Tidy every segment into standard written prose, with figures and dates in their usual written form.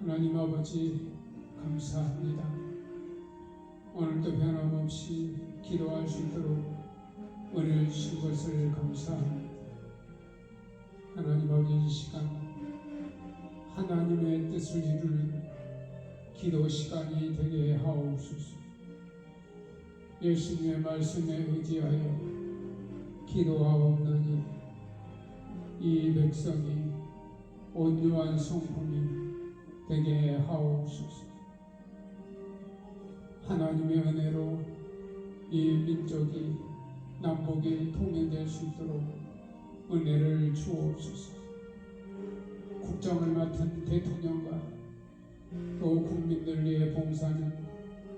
하나님 아버지 감사합니다. 오늘도 변함없이 기도할 수 있도록 은혜를 주신 것을 감사합니다. 하나님 아버지 이 시간 하나님의 뜻을 이루는 기도 시간이 되게 하옵소서. 예수님의 말씀에 의지하여 기도하옵나니 이 백성이 온유한 성품이 되게 하옵소서. 하나님의 은혜로 이 민족이 남북이 통일될 수 있도록 은혜를 주옵소서. 국정을 맡은 대통령과 또 국민들 위해 봉사하는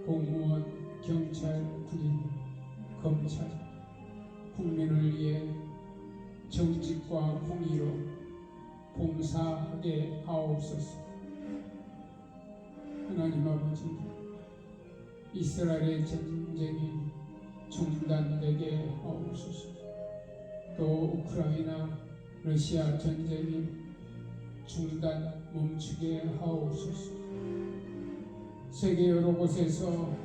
공무원, 경찰, 군인, 검찰, 국민을 위해 정직과 공의로 봉사하게 하옵소서. 하나님 아버지, 이스라엘의 전쟁이 중단되게 하옵소서. 또 우크라이나, 러시아 전쟁이 멈추게 하옵소서. 세계 여러 곳에서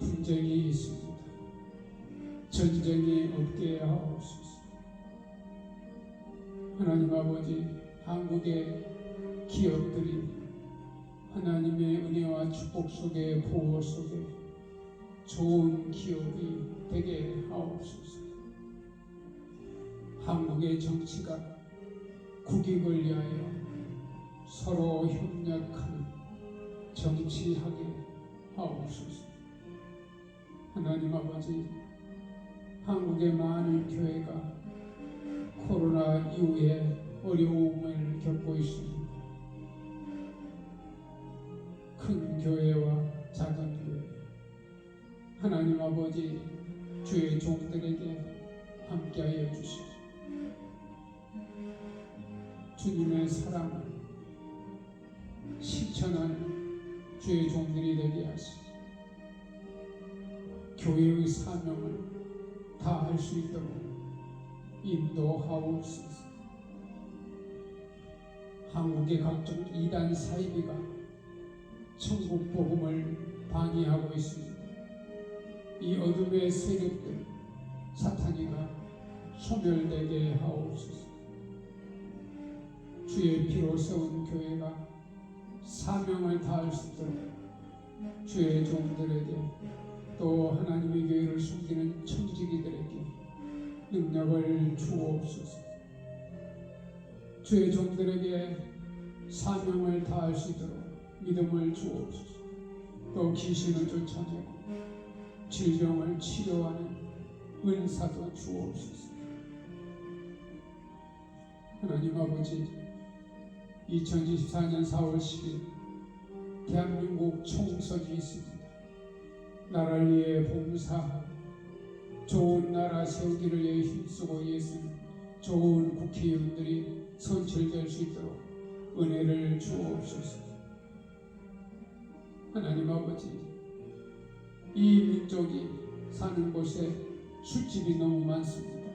분쟁이 있습니다. 전쟁이 없게 하옵소서. 하나님 아버지, 한국의 기업들이 하나님의 은혜와 축복 속에 보호 속에 좋은 기업이 되게 하옵소서. 한국의 정치가 국익을 위하여 서로 협력하는 정치하게 하옵소서. 하나님 아버지, 한국의 많은 교회가 코로나 이후에 어려움을 겪고 있습니다. 큰 교회와 작은 교회, 하나님 아버지, 주의 종들에게 함께하여 주시옵소서. 주님의 사랑을 실천하는 주의 종들이 되게 하시고 교회의 사명을 다할 수 있도록 인도하옵소서. 한국의 각종 이단 사이비가 천국 복음을 방해하고 있습니다. 이 어둠의 세력들 사탄이가 소멸되게 하옵소서. 주의 피로 세운 교회가 사명을 다할 수 있도록 주의 종들에게 또 하나님의 교회를 숨기는 청지기들에게 능력을 주옵소서. 주의 종들에게 사명을 다할 수 있도록 믿음을 주옵소서. 또 귀신을 쫓아내고 질병을 치료하는 은사도 주옵소서. 하나님 아버지, 2024년 4월 10일 대한민국 총선이 있습니다. 나라를 위해 봉사하고 좋은 나라 세우기를 위해 힘쓰고 계신 좋은 국회의원들이 선출될 수 있도록 은혜를 주옵소서. 하나님 아버지, 이 민족이 사는 곳에 술집이 너무 많습니다.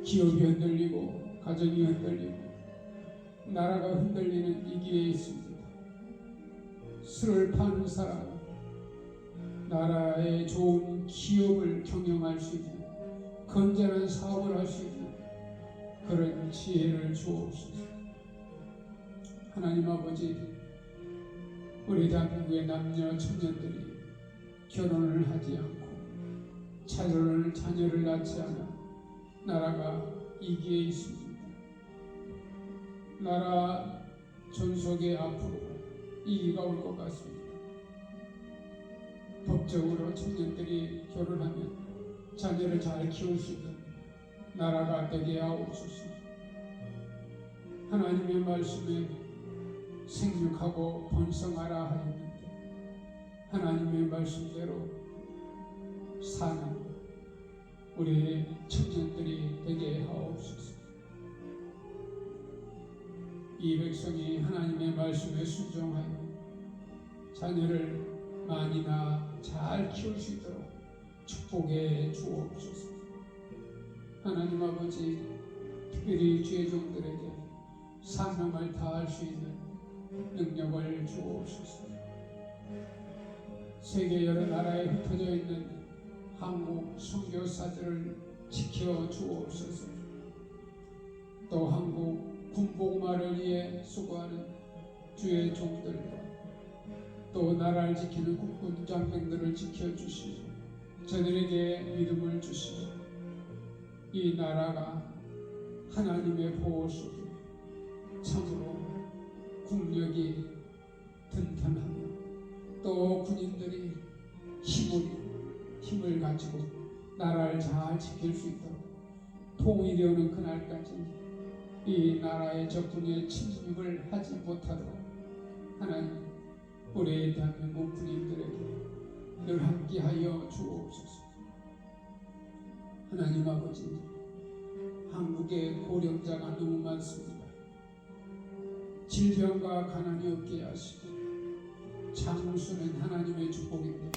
기업이 흔들리고 가정이 흔들리고 나라가 흔들리는 위기에 있습니다. 술을 파는 사람, 나라의 좋은 기업을 경영할 수 있는 건전한 사업을 할 수 있는 그런 지혜를 주옵소서. 하나님 아버지, 우리 대한민국의 남녀 청년들이 결혼을 하지 않고 자녀를 낳지 않아 나라가 위기에 있습니다. 나라 존속의 앞으로 위기가 올 것 같습니다. 법적으로 청년들이 결혼하면 자녀를 잘 키울 수 있는 나라가 되게 하옵소서. 하나님의 말씀에 생육하고 번성하라 하였는데 하나님의 말씀대로 사는 우리 청년들이 되게 하옵소서. 이 백성이 하나님의 말씀에 순종하여 자녀를 많이나 잘 키울 수 있도록 축복해 주옵소서. 하나님 아버지, 특별히 주의 종들에게 사명을 다할 수 있는 능력을 주옵소서. 세계 여러 나라에 흩어져 있는 한국 선교사들을 지켜 주옵소서. 또 한국 군복마를 위해 수고하는 주의 종들과 또 나라를 지키는 국군 장병들을 지켜주시고 저들에게 믿음을 주시고 이 나라가 하나님의 보호 속에 참으로 국력이 튼튼하며 또 군인들이 힘을 가지고 나라를 잘 지킬 수 있도록 통일이 오는 그날까지 이 나라의 적군의 침입을 하지 못하도록 하나님 우리 대한민국 군인들에게 늘 함께하여 주옵소서. 하나님 아버지, 한국의 고령자가 너무 많습니다. 질병과 가난이 없게 하시고 장수는 하나님의 축복인데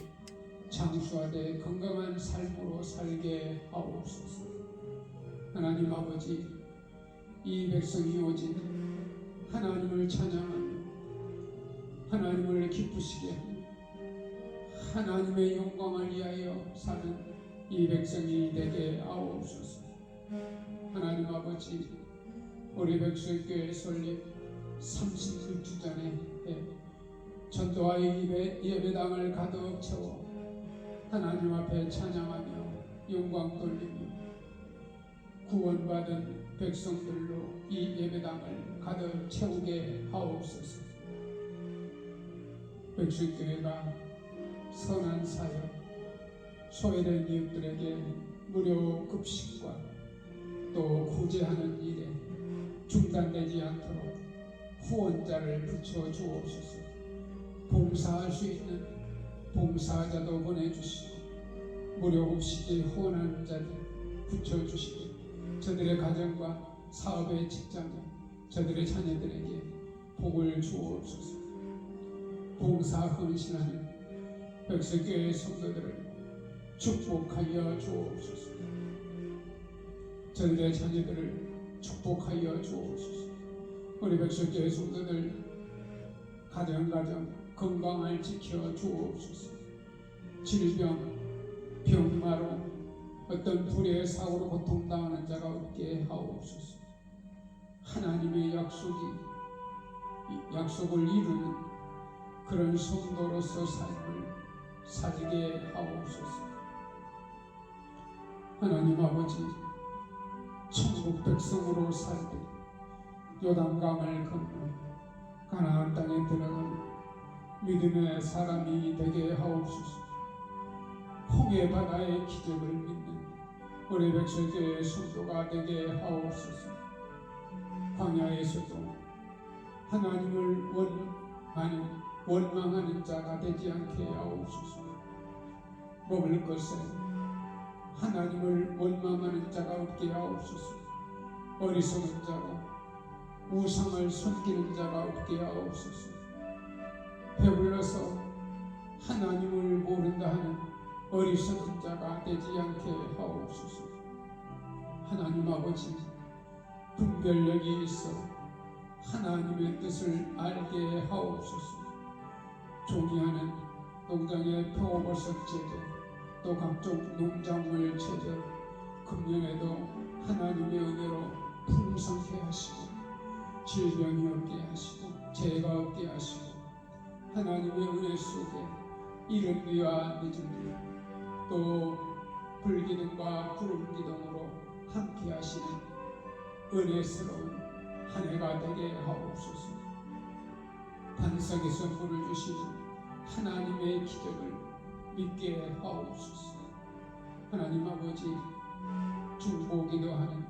장수하되 건강한 삶으로 살게 하옵소서. 하나님 아버지, 이 백성이 오직 하나님을 찬양하며 하나님을 기쁘시게 하며 하나님의 영광을 위하여 사는 이 백성이 되게 하옵소서. 하나님 아버지, 우리 백설교회 설립 36주 전에 전도와의 예배당을 가득 채워 하나님 앞에 찬양하며 영광 돌리며 구원받은 백성들로 이 예배당을 가득 채우게 하옵소서. 백설교회가 선한 사역, 소외된 이웃들에게 무료 급식과 또 구제하는 일에 중단되지 않도록 후원자를 붙여 주옵소서. 봉사할 수 있는 봉사자도 보내주시고 무료 급식에 후원하는 자들 붙여주시고 저들의 가정과 사업의 직장에 저들의 자녀들에게 복을 주옵소서. 봉사 헌신하는 백설교회 성도들을 축복하여 주옵소서. 저들의 자녀들을 축복하여 주옵소서. 우리 백설교회 성도들 가정 건강을 지켜 주옵소서. 질병, 병마로 어떤 불의의 사고로 고통당하는 자가 없게 하옵소서. 하나님의 약속을 이루는 그런 성도로서 삶을 살게 하옵소서. 하나님 아버지, 천국 백성으로 살되 요단강을 건너 가나안 땅에 들어가는 믿음의 사람이 되게 하옵소서. 홍해 바다의 기적을 믿는 우리 백설교회 성도가 되게 하옵소서. 광야에서도 하나님을 원망하는 자가 되지 않게 하옵소서. 먹을 것에 하나님을 원망하는 자가 없게 하옵소서. 어리석은 자가 우상을 섬기는 자가 없게 하옵소서. 배불러서 하나님을 모른다 하는 어리석은 자가 되지 않게 하옵소서. 하나님 아버지, 분별력이 있어 하나님의 뜻을 알게 하옵소서. 종이하는 농장의 표버섯 제재, 또 각종 농작물 제재, 금년에도 하나님의 은혜로 풍성케 하시고 질병이 없게 하시고 죄가 없게 하시고 하나님의 은혜 속에 이른 비와 늦은 비, 또 불기둥과 구름기둥으로 함께 하시는 은혜스러운 한 해가 되게 하옵소서. 반석에서 물을 주시는 하나님의 기적을 믿게 하옵소서. 하나님 아버지, 중보기도하는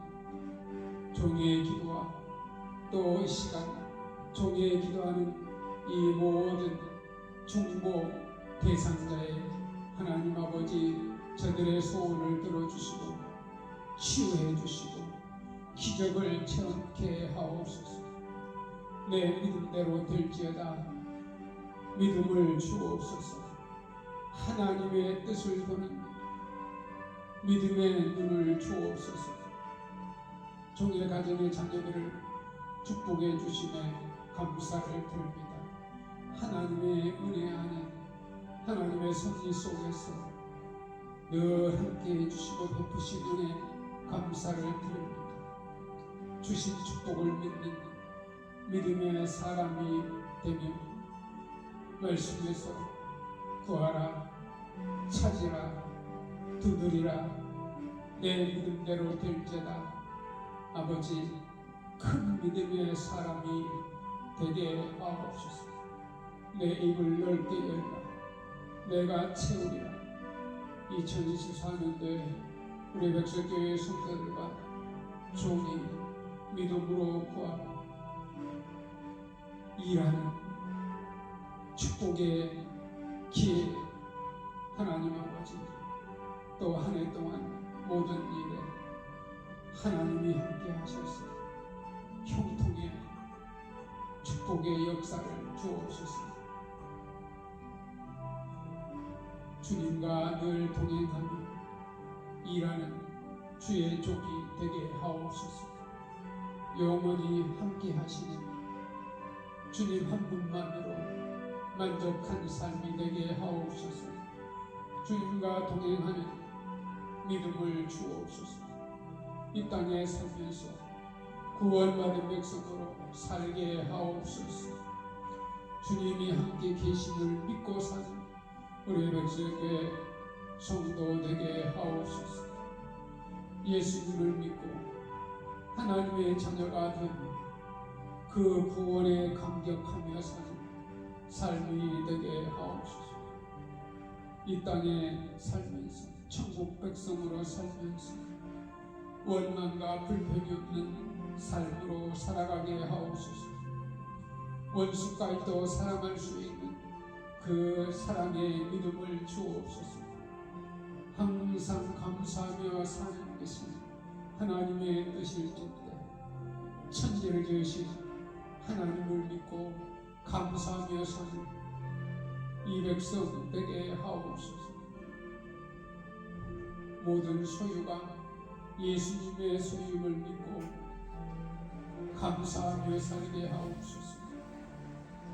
종의 기도와 또 이 시간 종의 기도하는 이 모든 중보 대상자의 하나님 아버지, 저들의 소원을 들어주시고 치유해 주시고 기적을 체험케 하옵소서. 내 믿음대로 될지어다 믿음을 주옵소서. 하나님의 뜻을 보는 믿음의 눈을 주옵소서. 종의 가정의 자녀들을 축복해 주시며 감사를 드립니다. 하나님의 은혜 안에 하나님의 섭리 속에서 늘 함께해 주시고 베푸신 은혜 감사를 드립니다. 주신 축복을 믿는 믿음의 사람이 되며 말씀에서 구하라, 찾으라, 두드리라, 내 믿음대로 될지다. 아버지, 큰 믿음의 사람이 되게 하옵소서. 내 입을 넓게 열라, 내가 채우리라. 2024년도에 우리 백석교회 성도들과 종이 믿음으로 구하고 일하는 축복의 기회, 하나님 아버지, 또 한 해 동안 모든 일에 하나님이 함께 하셔서 형통의 축복의 역사를 주옵소서. 주님과 늘 동행하며 일하는 주의 족이 되게 하옵소서. 영원히 함께 하시는 주님 한 분만으로 만족한 삶이 되게 하옵소서. 주님과 동행하는 믿음을 주옵소서. 이 땅에 살면서 구원받은 백성으로 살게 하옵소서. 주님이 함께 계심을 믿고 사는 우리 백성의 성도 되게 하옵소서. 예수님을 믿고 하나님의 자녀가 되며 그 구원에 감격하며 사는 삶이 되게 하옵소서. 이 땅에 살면서 천국 백성으로 살면서 원망과 불평이 없는 삶으로 살아가게 하옵소서. 원수까지도 사랑할 수 있는 그 사랑의 믿음을 주옵소서. 항상 감사하며 사는 것이 하나님의 뜻일진데 천지를 지으신 하나님을 믿고 감사하며 사는 이 백성 되게 하옵소서. 모든 소유가 예수님의 소유임을 믿고 감사하며 살게 하옵소서.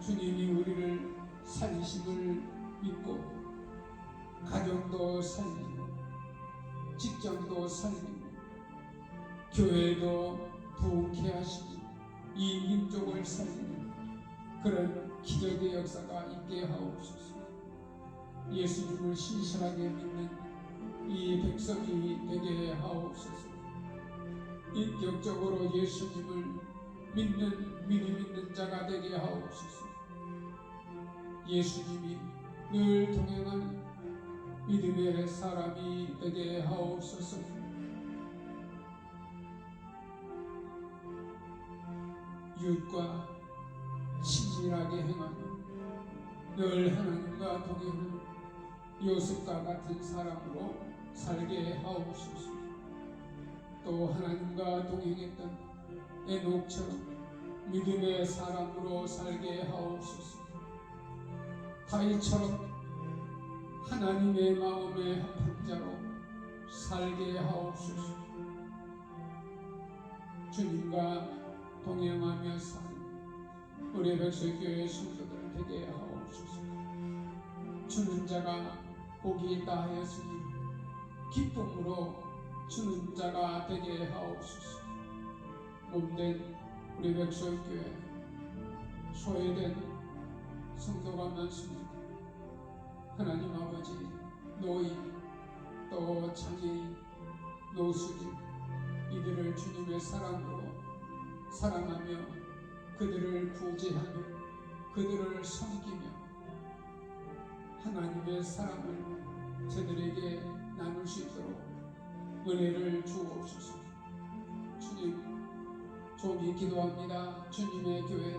주님이 우리를 살리심을 믿고 가정도 살리고 직장도 살리고 교회도 부흥케 하시고 이 민족을 살리는 그런 기적의 역사가 있게 하옵소서. 예수님을 신실하게 믿는 이 백성이 되게 하옵소서. 인격적으로 예수님을 믿는 믿음 있는 자가 되게 하옵소서. 예수님이 늘 동행하는 믿음의 사람이 되게 하옵소서. 이웃과 친밀하게 행하며 늘 하나님과 동행하는 요셉과 같은 사람으로 살게 하옵소서. 또 하나님과 동행했던 에녹처럼 믿음의 사람으로 살게 하옵소서. 다윗처럼 하나님의 마음에 합한 자로 살게 하옵소서. 주님과 동행하며 사는 우리 백설교회 성도들 되게 하옵소서. 주는 자가 복이 있다 하였으니 기쁨으로 주는 자가 되게 하옵소서. 몸된 우리 백설교회 소외된 성도가 많습니다. 하나님 아버지, 노인 또 장애인, 노숙인 이들을 주님의 사랑으로 사랑하며 그들을 구제하며 그들을 섬기며 하나님의 사랑을 저들에게 나눌 수 있도록 은혜를 주옵소서. 주님, 종이 기도합니다. 주님의 교회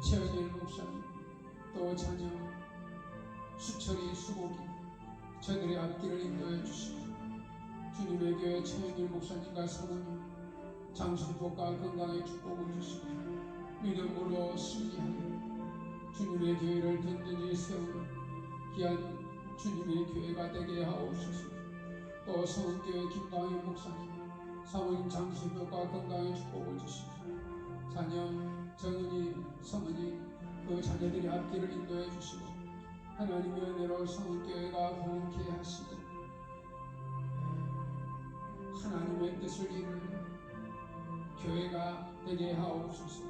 최은일 목사님 또 자녀 수철이 수복이 저들의 앞길을 인도해 주시고 주님의 교회 최은일 목사님과 사모님 장수복과 건강의 축복을 주시고 믿음으로 승리하여 주님의 교회를 든든히 세우는 귀한 주님의 교회가 되게 하옵소서. 또 성은교회 김광현 목사님 사모님 장수복과 건강의 축복을 주시고 자녀 정은이 성은이 자녀들이 앞길을 인도해 주시고 하나님의 은혜로 성교회가 부흥케 하시고 하나님의 뜻을 이루는 교회가 되게 하옵소서.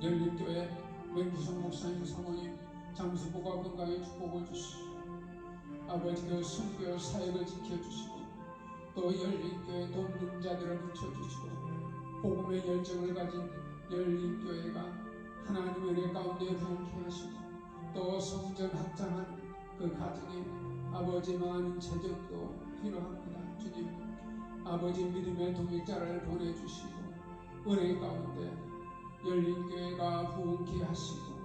열린교회 맹주성 목사님 사모님 장수부가 건강에 축복을 주시고 아버지 그 선교 사역을 지켜주시고 또 열린교회 돕는 자들을 붙여주시고 복음의 열정을 가진 열린교회가 하나님의 은혜 가운데 부흥케 하시고 또 성전 확장한 그 가정에 아버지 많은 재정도 필요합니다. 주님 아버지 믿음의 동역자를 보내주시고 은혜 가운데 열린교회가 부흥케 하시고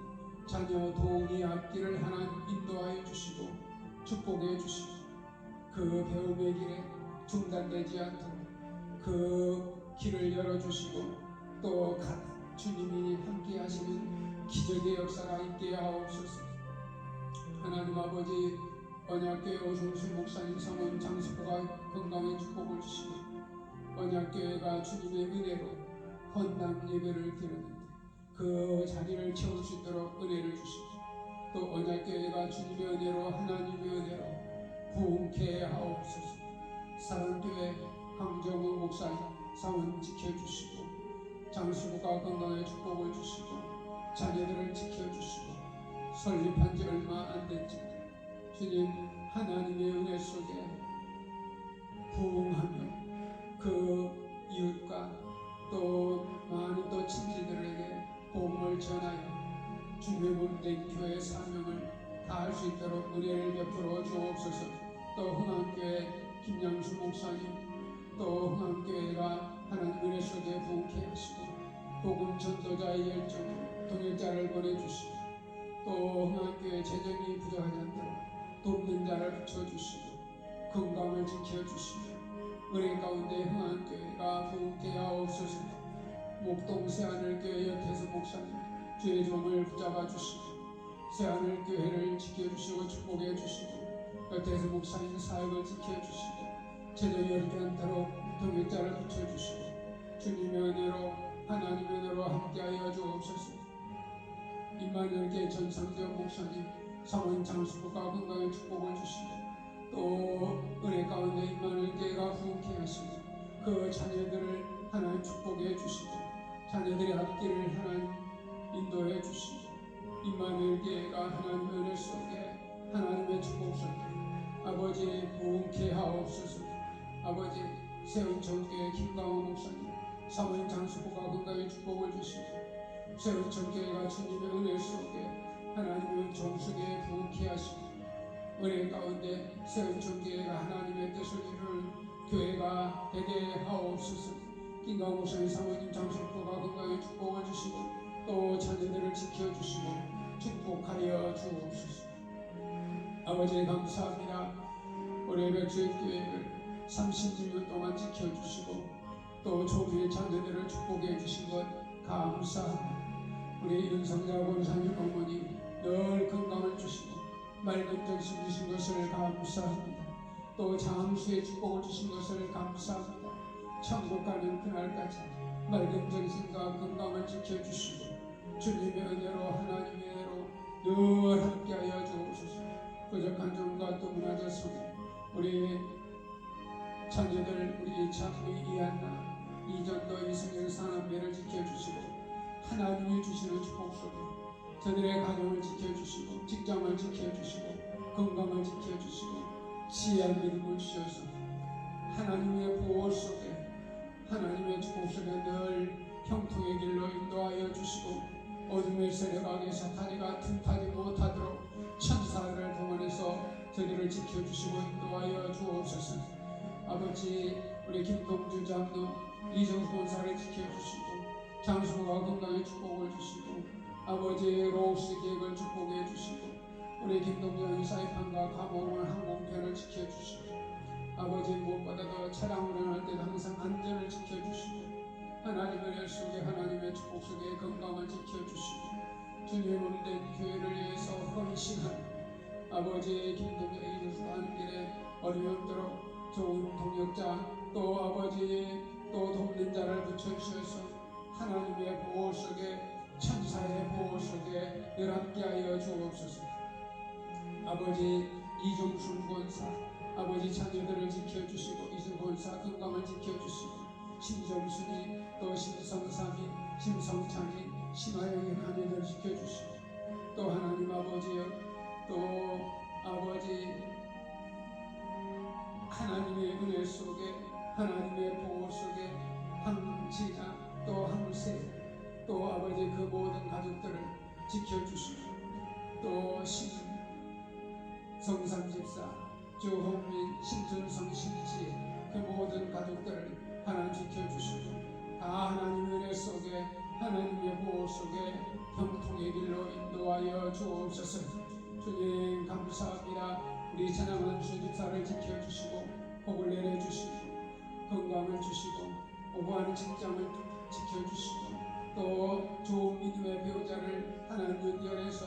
자녀 도움이 앞길을 하나님 인도하여 주시고 축복해 주시고 그 배움의 길에 중단되지 않도록 그 길을 열어주시고 또 주님이 함께 하시는 기적의 역사가 있게 하옵소서. 하나님 아버지 언약교회 오종수 목사님 사모님 장수부가 건강에 축복을 주시고 언약교회가 주님의 은혜로 헌당 예배를 드리는데 그 자리를 채울 수 있도록 은혜를 주시고 또 언약교회가 주님의 은혜로 하나님의 은혜로 부흥케 하옵소서. 사랑교회 강정우 목사님 사원 지켜주시고 장수부가 건강에 축복을 주시고 자녀들을 지켜주시고 설립한 지 얼마 안 됐지 주님 하나님의 은혜 속에 부흥하며 그 이웃과 또 많은 또 친지들에게 복음을 전하여 주님의 몸된 교회 사명을 다할 수 있도록 은혜를 베풀어 주옵소서. 또 흥암교회 김양수 목사님 또 흥암교회가 하나님 은혜 속에 부흥케 하시고 복음 전도자의 열정으로 동역자를 보내주시고 또 흥암교회 재정이 부족하지 않도록 돕는 자를 붙여주시고 건강을 지켜주시고 은혜 가운데 흥암교회가 부흥케 하옵소서. 목동 새하늘교회 여태수 목사님 주의 종을 붙잡아 주시고 새하늘교회를 지켜주시고 축복해 주시고 여태수 목사님 사역을 지켜주시고 재정이 어렵지 않도록 동역자를 붙여주시고 주님의 은혜로 하나님의 은혜로 함께하여 주옵소서. 임마누엘교회 전상재원 목사님 사모님 장수부가 건강에 축복을 주시고 또 은혜 가운데 임마누엘교회가 부흥케 하시고 그 자녀들을 하나님 축복해 주시고 자녀들의 앞길을 하나님 인도해 주시고 임마누엘교회가 하나님의 은혜 속에 하나님의 축복 속에 아버지 부흥케 하옵소서. 아버지 세운천교회 김강호 목사님 사모님 장수부가 건강에 축복을 주시고 세운천교회가 주님의 은혜 속에 하나님의 정수에 부흥케 하시고 은혜 가운데 세운천교회가 하나님의 뜻을 이루는 교회가 되게 하옵소서. 김강호 목사님 사모님 장수부가 건강에 축복을 주시고 또 자녀들을 지켜주시고 축복하여 주옵소서. 아버지 감사합니다. 우리 백주교회를 30년 동안 지켜주시고 또 조기의 자녀들을 축복해 주신 것 감사합니다. 우리 윤성자 권사님 어머니 늘 건강을 주시고 맑은 정신 주신 것을 감사합니다. 또 장수의 축복을 주신 것을 감사합니다. 천국 가는 그날까지 맑은 정신과 건강을 지켜주시고 주님의 은혜로 하나님의 은혜로 늘 함께하여 주옵소서. 부족한 점과 또 무너져 속에 우리 자녀들 우리 장미 이한나 이전도 이승현 사남매를 지켜주시고 하나님이 주시는 축복 속에 저들의 가정을 지켜주시고 직장을 지켜주시고 건강을 지켜주시고 지혜한 믿음을 주셔서 하나님의 보호 속에 하나님의 축복 속에 늘 형통의 길로 인도하여 주시고 어둠의 세력 안에서 다리가 틈타지 못하도록 천사들을 동원해서 저들을 지켜주시고 인도하여 주옵소서. 아버지 우리 김동주 장로 이정수 권사를 지켜주시고 장수가 건강에 축복을 주시고 아버지 로스 계획을 축복해 주시고 우리 김동주 사이판과 감옥을 항공편을 지켜주시고 아버지 무엇보다도 차량 운행할 때 항상 안전을 지켜주시고 하나님의 은혜 속에 하나님의 축복 속에 건강을 지켜주시고 주님의 몸된 교회를 위해서 헌신한 아버지의 김동주 이정수 하는 길에 어려움도록 좋은 동역자 또 아버지 또 돕는 자를 붙여주셔서 하나님의 보호 속에 천사의 보호 속에 늘 함께하여 주옵소서. 아버지 이종순 권사, 아버지 자녀들을 지켜주시고 이준 권사 건강을 지켜주시고 신정순이 또 신성삼이 심성창이 심하영의 자녀들을 지켜주시고 또 하나님 아버지여 또 아버지 하나님의 은혜 속에 하나님의 보호 속에 황진아 또 황세 또 아버지 그 모든 가족들을 지켜주시고 또 신성삼 집사 조홍민 신준성 신지 그 모든 가족들을 하나님 지켜주시고 다 하나님의 은혜 속에 하나님의 보호 속에 형통의 길로 인도하여 주옵소서. 주님 감사합니다. 우리 찬양하는 주 집사를 지켜주시고 복을 내려주시고 건강을 주시고 오버하는 직장을 지켜주시고 또 좋은 믿음의 배우자를 하나님 연결해서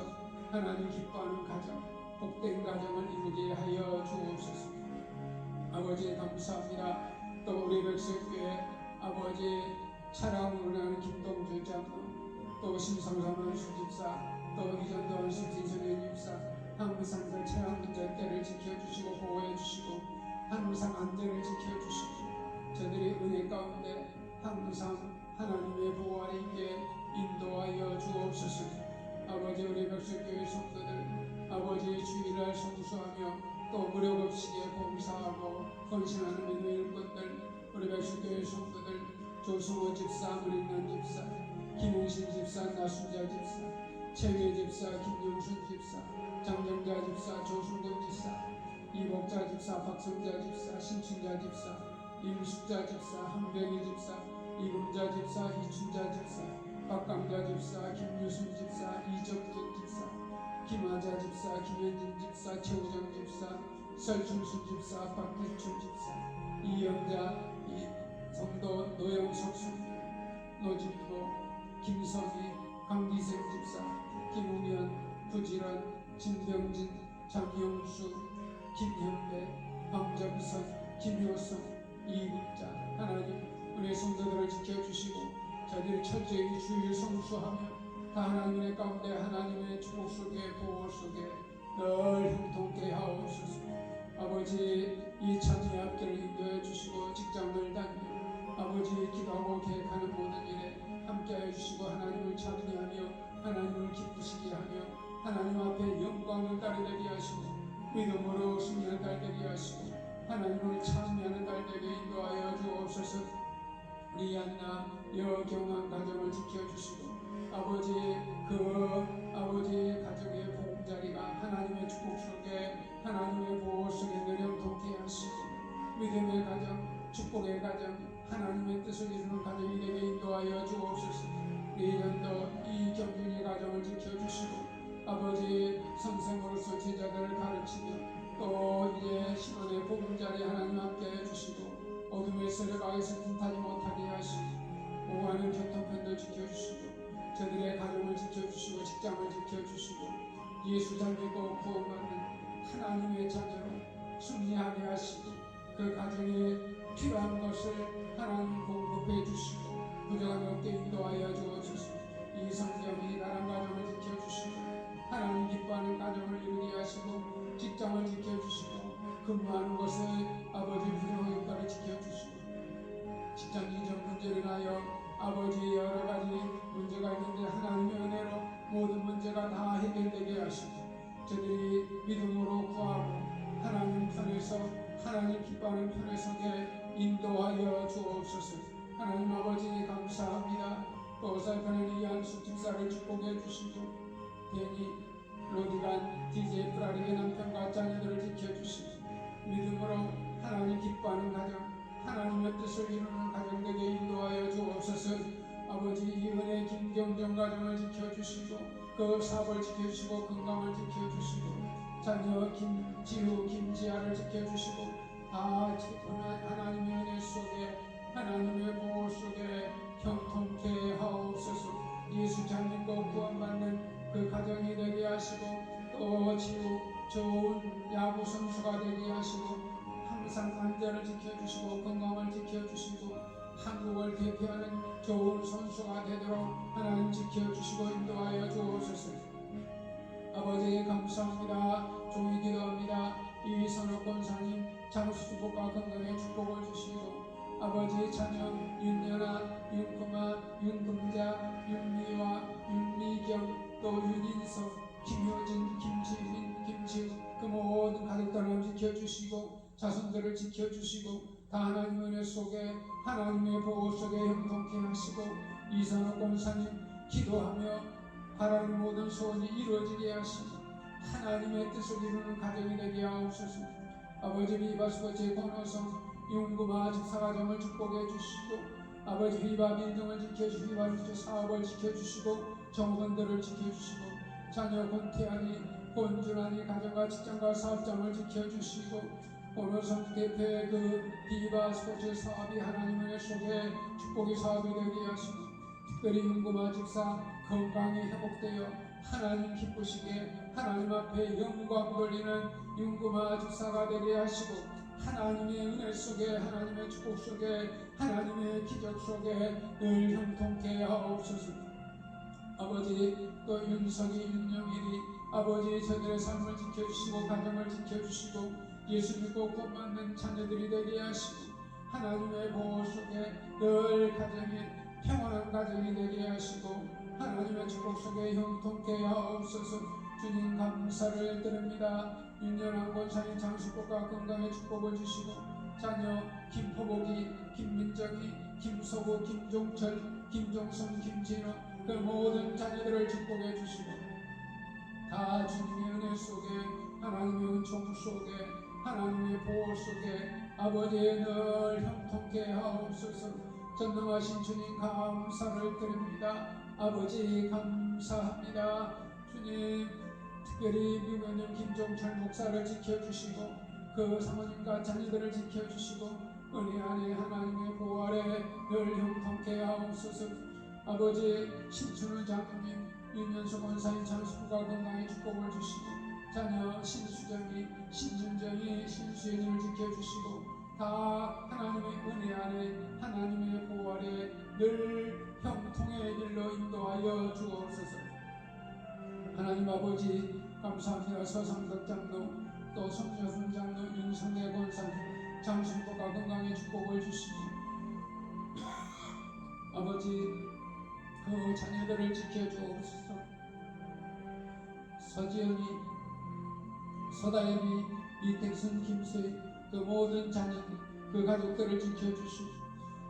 하나님 기뻐하는 가정 복된 가정을 이루게 하여 주옵소서. 아버지 감사합니다. 또 우리 백석교회 아버지 차량으로 나는 김동주 장로 또 신성삼한 수집사 또 이전도원 수진선의 집사 항상 그 차량 문제 때를 지켜주시고 보호해주시고 항상 안전을 지켜주시고 저들이 은혜 가운데 항상 하나님의 보호 아래 있게 인도하여 주옵소서. 아버지 우리 백석교회 성도들 아버지 주일날 성수하며 또 무력 없이 봉사하고 헌신하는 믿음의 일꾼들 우리 백석교회 성도들 조승호 집사, 문인난 집사, 김홍신 집사, 나순자 집사, 최회 집사, 김영순 집사, 장정자 집사, 조순동 집사, 이복자 집사, 박성자 집사, 신춘자 집사, 임숙자 집사, 한병희 집사, 이금자 집사, 이춘자 집사, 박강자 집사, 김유순 집사, 이정진 집사, 김하자 집사, 김현진 집사, 최우정 집사, 설충순 집사, 박기춘 집사, 이영자, 성도 노영석 성도, 노진보, 김성희, 강기생 집사, 김웅현, 부지런, 진병진, 장영수, 김현배, 황정선, 김효성, 이국자 하나님 우리 성도들을 지켜주시고 저들이 철저히 주일 성수하며 다 하나님의 가운데 하나님의 축복 속에 보호 속에 늘 형통케 하옵소서. 아버지 이 찬의 앞길을 인도해 주시고 직장을 다니며 아버지 기도하고 계획하는 모든 일에 함께하여 주시고 하나님을 찬미하며 하나님을 기쁘시게 하며 하나님 앞에 영광을 따르게 하시고 믿음으로 승리를 달되게 하시고 하나님을 찬미하는 달되게 인도하여 주옵소서. 우리 안나 여경한 가정을 지켜주시고 아버지 아버지 가정의 보금자리가 하나님의 축복 속에 하나님의 보호 속에 늘 영통케 하시고 믿음의 가정 축복의 가정 하나님의 뜻을 이루는 가정이 되게 인도하여 주옵소서. 내년도 이 경륜의 가정을 지켜주시고 아버지 선생으로서 제자들을 가르치며 또 이제 신원의 복음자리 하나님 함께 해주시고 어둠의 세력 아에서 틈타지 못하게 하시고 오가는 교통편도 지켜주시고 저들의 가정을 지켜주시고 직장을 지켜주시고 예수 잘 믿고 구원받는 하나님의 자녀로 승리하게 하시고 그 가정에 필요한 것을 하나님 공급해 주시고 부족함이 없게 인도하여 주옵소서. 이 성경이 나란 가정을 지켜주시고 하나님 기뻐하는 가정을 이루게 하시고 직장을 지켜주시고 근무하는 것을 아버지 부정의 효과를 지켜주시고 직장 이전 문제를 인하여 아버지 여러 가지 문제가 있는데 하나님의 은혜로 모든 문제가 다 해결되게 하시고 저들이 믿음으로 구하고 하나님 편에서 하나님 기뻐하는 편에 서게 인도하여 주옵소서. 하나님 아버지 감사합니다. 또 살펴는 이한수 집사를 축복해 주시고 데니 로디간 DJ 프라리의 남편과 자녀들을 지켜주시고 믿음으로 하나님 기뻐하는 가정 하나님의 뜻을 이루는 가정 되게 인도하여 주옵소서. 아버지 이은혜 김경정 가정을 지켜주시고 그 사업을 지켜주시고 건강을 지켜주시고 자녀 김지우 김지아를 지켜주시고 다 하나님의 은혜 속에 하나님의 보호 속에 형통케 하옵소서. 예수 잘 믿고 구원받는 그 가정이 되게 하시고 또 지우 좋은 야구 선수가 되게 하시고 항상 안전을 지켜주시고 건강을 지켜주시고 한국을 대표하는 좋은 선수가 되도록 하나님 지켜주시고 인도하여 주옵소서. 아버지 감사합니다. 종이 기도합니다. 이선호 권사님 장수 축복과 건강의 축복을 주시고 아버지 자녀 윤연아, 윤금아, 윤금자, 윤미화, 윤미경, 또 윤인석, 김효진, 김지민, 김지우 그 모든 가족들을 지켜주시고 자손들을 지켜주시고 다 하나님 은혜 속에 하나님의 보호 속에 형통케 하시고 이선호 권사님 기도하며 바라는 모든 소원이 이루어지게 하시고 하나님의 뜻을 이루는 가정이 되게 하옵소서. 아버지 비바스고 제권호성 윤구마 집사가정을 축복해 주시고 아버지 휘바 민등을 지켜주시고 휘바 주주 사업을 지켜주시고 정원들을 지켜주시고 자녀 권태환이 권준환이 가정과 직장과 사업장을 지켜주시고 권호성 대표의 그 비바 스포츠 사업이 하나님 은혜 속에 축복의 사업이 되게 하시고 특별히 윤구마 집사 건강이 회복되어 하나님 기쁘시게 하나님 앞에 영광 돌리는 윤구마 집사가 되게 하시고 하나님의 은혜 속에 하나님의 축복 속에 하나님의 기적 속에 늘 형통케 하옵소서. 아버지 또 윤석이 윤영일이 아버지 저들의 삶을 지켜주시고 가정을 지켜주시고 예수 믿고 구원받는 자녀들이 되게 하시고 하나님의 보호 속에 늘 가정이 평안한 가정이 되게 하시고 하나님의 축복 속에 형통케 하옵소서. 주님 감사를 드립니다. 윤연한 권사님 장수복과 건강의 축복을 주시고 자녀 김포복이, 김민정이, 김서구, 김종철, 김종선, 김진호 그 모든 자녀들을 축복해 주시고 다 주님의 은혜 속에 하나님의 은총 속에 하나님의 보호 속에 아버지의 늘 형통케 하옵소서. 전능하신 주님 감사를 드립니다. 아버지 감사합니다. 주님 특별히 미국의 김종철 목사를 지켜주시고 그 사모님과 자녀들을 지켜주시고 은혜 안에 하나님의 보호 아래 늘 형통케 하옵소서. 아버지 신춘우 장로님 윤연수 권사님 장수부가 건강에 축복을 주시고 자녀 신수정이 신준정이 신수연을 지켜주시고 다 하나님의 은혜 아래 하나님의 보호 아래 늘 형통의 길로 인도하여 주옵소서. 하나님 아버지 감사합니다. 서상덕 장로 또 성녀순 장로 윤성대 권사님 장수부가 건강에 축복을 주시고 아버지 그 자녀들을 지켜주옵소서. 서지연이 서다연이 이택순 김수희 그 모든 자녀 그 가족들을 지켜주시고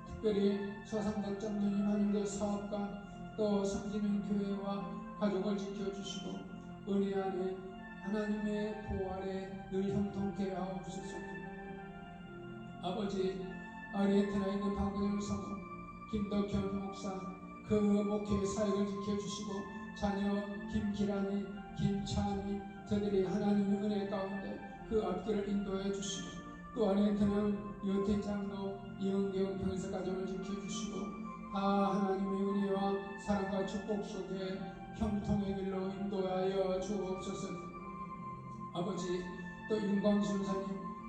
특별히 서상덕 장로님 하는 그 사업가 또 성지명 교회와 가족을 지켜주시고 은혜 안에 하나님의 보호 아래 늘 형통케 하옵소서. 아버지 아르헨티나에 있는 박은영 성우 김덕현 목사 그 목회 사역을 지켜주시고 자녀 김기란이 김찬이 저들이 하나님의 은혜 가운데 그 앞길을 인도해 주시고 또 아르헨티나 여태 장로 이은경 평생 가정을 지켜주시고 다 하나님의 은혜와 사랑과 축복 속에 형통의 길로 인도하여 주옵소서. 아버지 또 윤광순 사님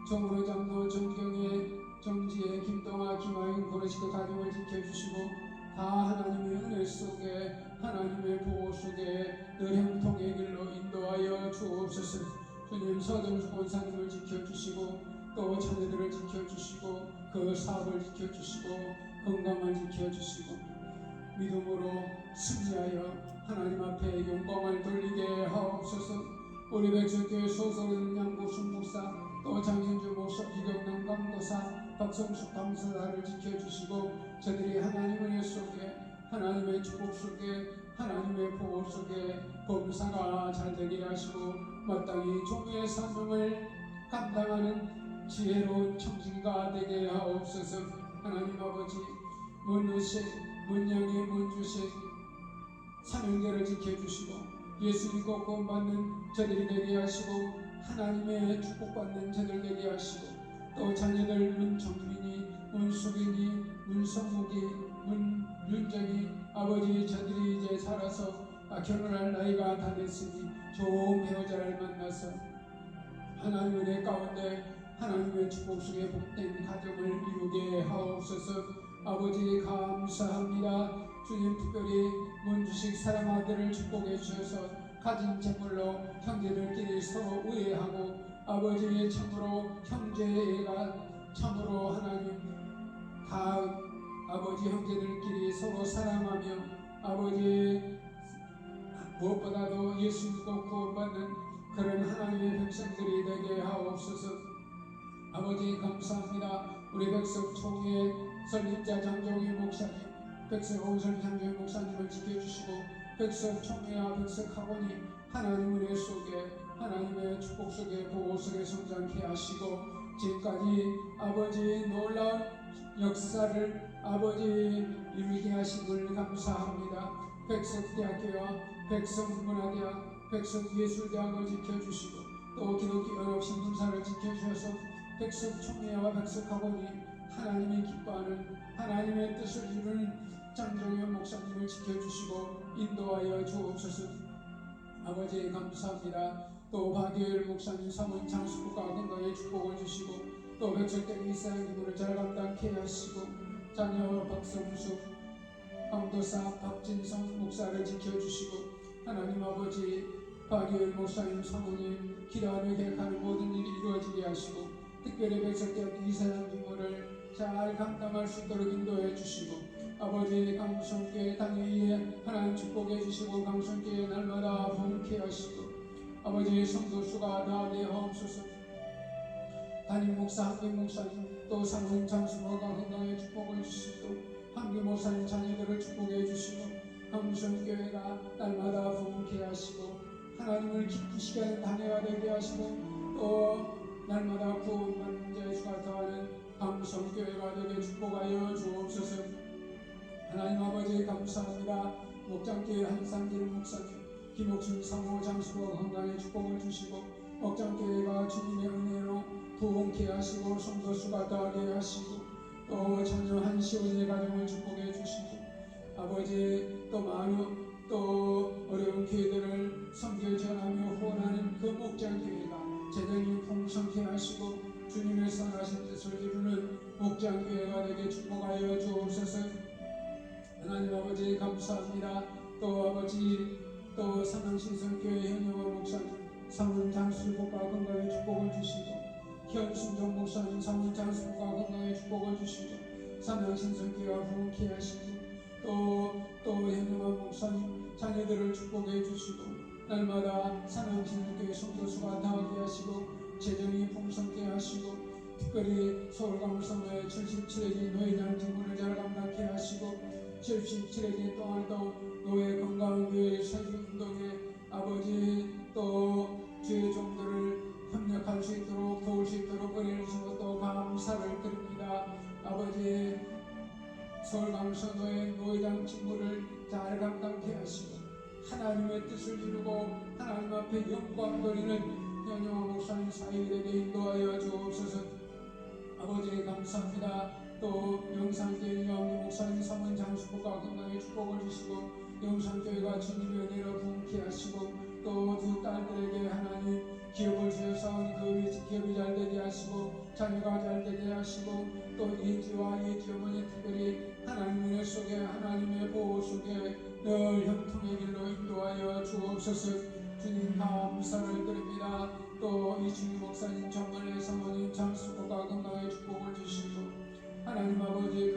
정으로 장로 정경의 정지혜 김동아 김하영 고레시크 가정을 지켜주시고 다 하나님의 은혜 속에 하나님의 보호 속에 늘 형통의 길로 인도하여 주옵소서. 주님 서정수 권사님을 지켜주시고 또 자녀들을 지켜주시고 그 사업을 지켜주시고 건강을 지켜주시고 믿음으로 승리하여 하나님 앞에 영광을 돌리게 하옵소서. 우리 백설교회 소속인 양고순 목사 또 장현주 목사 이경남 강도사 박성숙 강사를 지켜주시고 저들이 하나님 은혜 속에 하나님의 축복 속에 하나님의 보호 속에 범사가 잘되게 하시고 마땅히 종의 사명을 감당하는 지혜로운 청지기가 되게 하옵소서. 하나님 아버지 문의식 문영의 문주식 삼형제를 지켜주시고 예수 믿고 구원받는 저들이 되게 하시고 하나님의 축복받는 저들 되게 하시고 또 자녀들 문정민이 문수빈이 문성묵이 문윤정이 아버지 저들이 이제 살아서 결혼할 나이가 다 됐으니 좋은 배우자를 만나서 하나님의 은혜 가운데 하나님의 축복 속에 복된 가정을 이루게 하옵소서. 아버지 감사합니다. 주님 특별히 문주식 사랑 아들을 축복해 주셔서 가진 재물로 형제들끼리 서로 우애하고 아버지 참으로 형제가 참으로 하나님 다 아버지 형제들끼리 서로 사랑하며 아버지 무엇보다도 예수 믿고 구원받는 그런 하나님의 백성들이 되게 하옵소서. 아버지 감사합니다. 우리 백석총회 설립자 장종희 목사님, 백석홍설 장종희 목사님을 지켜주시고 백석총회와 백석학원이 하나님 은혜 속에 하나님의 축복 속에 보호 속에 성장케 하시고 지금까지 아버지 놀라운 역사를 아버지 이루게 하심을 감사합니다. 백석대학교와 백석문화대학, 백석예술대학을 지켜주시고 또 기독교 연합신문사를 지켜주셔서 백석총회와 백석학원이 하나님이 기뻐하는 하나님의 뜻을 이루는 장종현 목사님을 지켜주시고 인도하여 주옵소서. 아버지 감사합니다. 또 박예일 목사님 사모님 장수국과 건강에 축복을 주시고 또 백석대교 이사의 기도를 잘 감당케 하시고 자녀 박성숙 강도사 박진성 목사를 지켜주시고 하나님 아버지 박예일 목사님 사모님 기도하며 계획하는 모든 일이 이루어지게 하시고 특별히 백석대교 이사장 직무를 잘 감당할 수 있도록 인도해 주시고 아버지 강성교회 당회에 하나님 축복해 주시고 강성교회 날마다 부흥케 하시고 아버지 성도수가 다하게 하옵소서. 담임 목사 한기 목사님 또 사모님 장수모가 건강에 축복을 주시고 한기 목사님 자녀들을 축복해 주시고 강성교회가 날마다 부흥케 하시고 하나님을 기쁘시게 하는 당회가 되게 하시고 또 날마다 구원받는 자의 수가 더하는 강성교회가 되게 축복하여 주옵소서. 하나님 아버지 감사합니다. 목장교회 한상길 목사님 김옥순 사모 장수가 건강에 축복을 주시고 목장교회가 주님의 은혜로 부흥케 하시고 성도수가 더하게 하시고 또 자녀 한시원의 가정을 축복해 주시고 아버지 또 많은 또 어려운 교회들을 섬겨 전하며 후원하는 그 목장교회가 재정이 풍성케 하시고 주님의 선하신 뜻을 이루는 목장교회가 되게 축복하여 주옵소서. 하나님 아버지 감사합니다. 또 아버지 또 삼양신성교회 현영원 목사님 사모님 장수국과 건강에 축복을 주시고 현순정 목사님 사모님 장수국과 건강에 축복을 주시고 삼양신성교회와 부흥케 하시고 또 현영원 목사님 자녀들을 축복해 주시고 날마다 삼양신성교회 성도수가 다하게 하시고 재정이 풍성케 하시고 특별히 서울광성회 77회기 노예장 직무를 잘 감당케 하시고 77회기 동안도 노예 건강교회 세주운동에 아버지 또 주의 종들을 협력할 수 있도록 도울 수 있도록 은혜주신 것도 감사를 드립니다. 아버지 서울광성회 노예장 직무를 잘 감당케 하시고 하나님의 뜻을 이루고 하나님 앞에 영광 돌리는 현영화 목사님 사역에게 인도하여 주옵소서. 아버지 감사합니다. 또 영상교회 영기 목사님 사모님 장수국과 건강에 축복을 주시고 영상교회가 주님의 은혜로 부흥케 하시고 또 두 딸들에게 하나님 기업을 주셔서 그 기업이 잘 되게 하시고 자녀가 잘 되게 하시고 또 예지와 예지 어머니 특별히 하나님의 은혜 속에 하나님의 보호 속에 늘 형통의 길로 인도하여 주옵소서. 주님 감사를 드립니다. 또 이충희 목사님 정말의 사모님 장수국과 건강에 축복을 주시고 하나님 아버지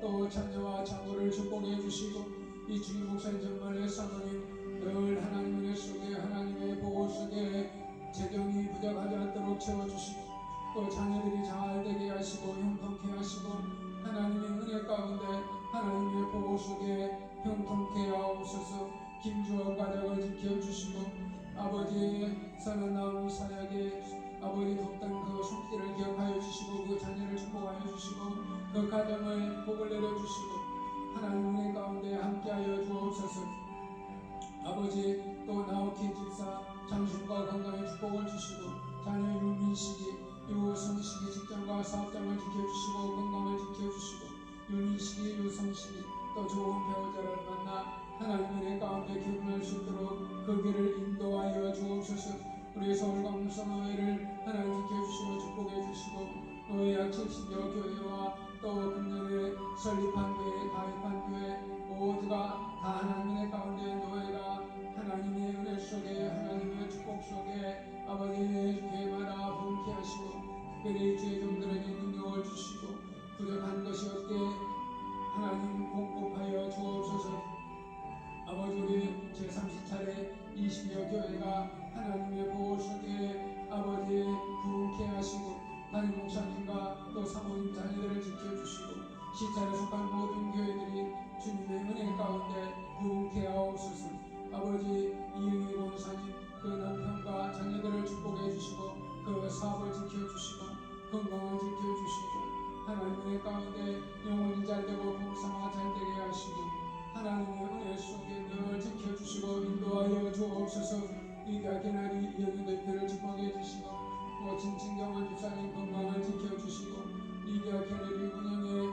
또 자녀와 자녀를 축복해 주시고 이충희 목사님 정말의 사모님 늘 하나님의 은혜 속에 하나님의 보호 속에 재정이 부족하지 않도록 채워주시고 또 자녀들이 잘 되게 하시고 형통케 하시고 하나님의 은혜 가운데 하나님의 보호 속에 형통케 하옵소서. 김주원 가정을 지켜주시고 아버지 선한 사역에 아버지 돕던 그 손길을 기억하여 주시고 그 자녀를 축복하여 주시고 그 가정을 복을 내려주시고 하나님 은혜 가운데 함께하여 주옵소서. 아버지 또 나오키 집사 장신과 건강에 축복을 주시고 자녀 유민식이 유성식이 직장과 사업장을 지켜주시고 건강을 지켜주시고 유민식이 유성식이 또 좋은 배우자를 만나 하나님 은혜 가운데 결혼할 수 있도록 그 길을 인도하여 주옵소서. 우리 서울광성회를 하나님 지켜주시고 축복해 주시고 노예 약 70여 교회와 또 금년에 설립한 교회 가입한 교회 모두가 다 하나님의 가운데 노예가 하나님의 은혜 속에 특별히 주의 종들에게 능력을 주시고 부족한 것이 없게 하나님 공급하여 주옵소서. 아버지, 우리 제30차례 20여 교회가 하나님의 보호 속에 아버지 부흥케 하시고 담임 목사님과 또 사모님 자녀들을 지켜주시고 시찰에 속한 모든 교회들이 주님의 은혜 가운데 부흥케 하옵소서. 아버지, 이응희 권사님 그 남편과 자녀들을 축복해 주시고 그 사업을 지켜주시고 건강을 지켜주시고 하나님의 가운데 영혼이 잘되고 봉사가 잘되게 하시고 하나님의 은혜 속에 늘 지켜주시고 인도하여 주옵소서. 이가 개나리 이영희 대표를 축복해 주시고 또 진친경원 집사님 건강을 지켜주시고 이가 개나리 운영에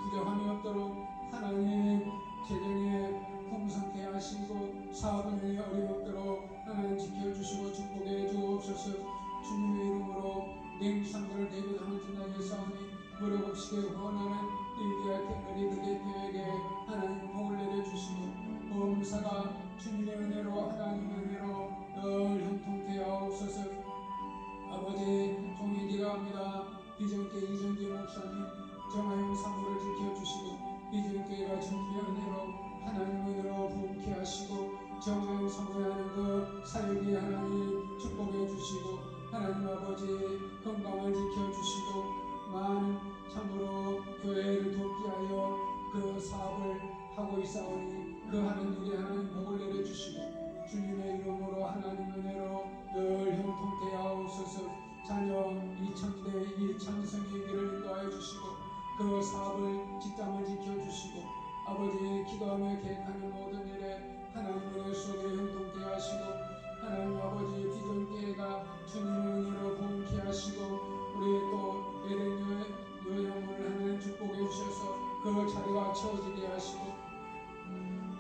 부정함이 없도록 하나님 재정에 풍성케 하시고 사업 운영에 어려웠도록 하나님 지켜주시고 축복해 주옵소서. 주님의 이름으로 냉상들을 대비하는 진나의 싸움이 무릎 없이게 후원하는 이디아 캔거리 그 대표에게 하나님 복을 내려주시고 범사가 주님의 은혜로 하나님의 은혜로 늘 형통케 하옵소서. 아버지, 종이 기도합니다. 비전교회 이정기 목사님 정하영 사무를 지켜주시고 비전교회가 주님의 은혜로 하나님의 은혜로 부흥케 하시고 정하영 사무에 하는 그 사역에 하나님 축복해 주시고 하나님 아버지 건강을 지켜주시고 많은 참으로 교회를 돕기 하여 그 사업을 하고 있사오니 그 하는 일에 하나님 복을 내려주시고 주님의 이름으로 하나님 은혜로 늘 형통케 하옵소서. 자녀 2000대 이 창성의 길을 인도하여 주시고 그 사업을 직장을 지켜주시고 아버지 기도하며 계획하는 모든 일에 하나님의 속에 형통케 하시고 하나님 아버지 비전교회가 주님의 은혜로 부흥케 하시고 우리 또 에덴 요양원을 하나님 축복해 주셔서 그 자리가 채워지게 하시고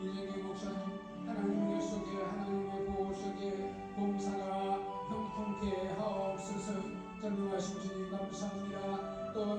이정기 목사님 하나님의 속에 하나님의 보호 속에 봉사가 형통케 하옵소서. 전능하신 주님 감사합니다. 또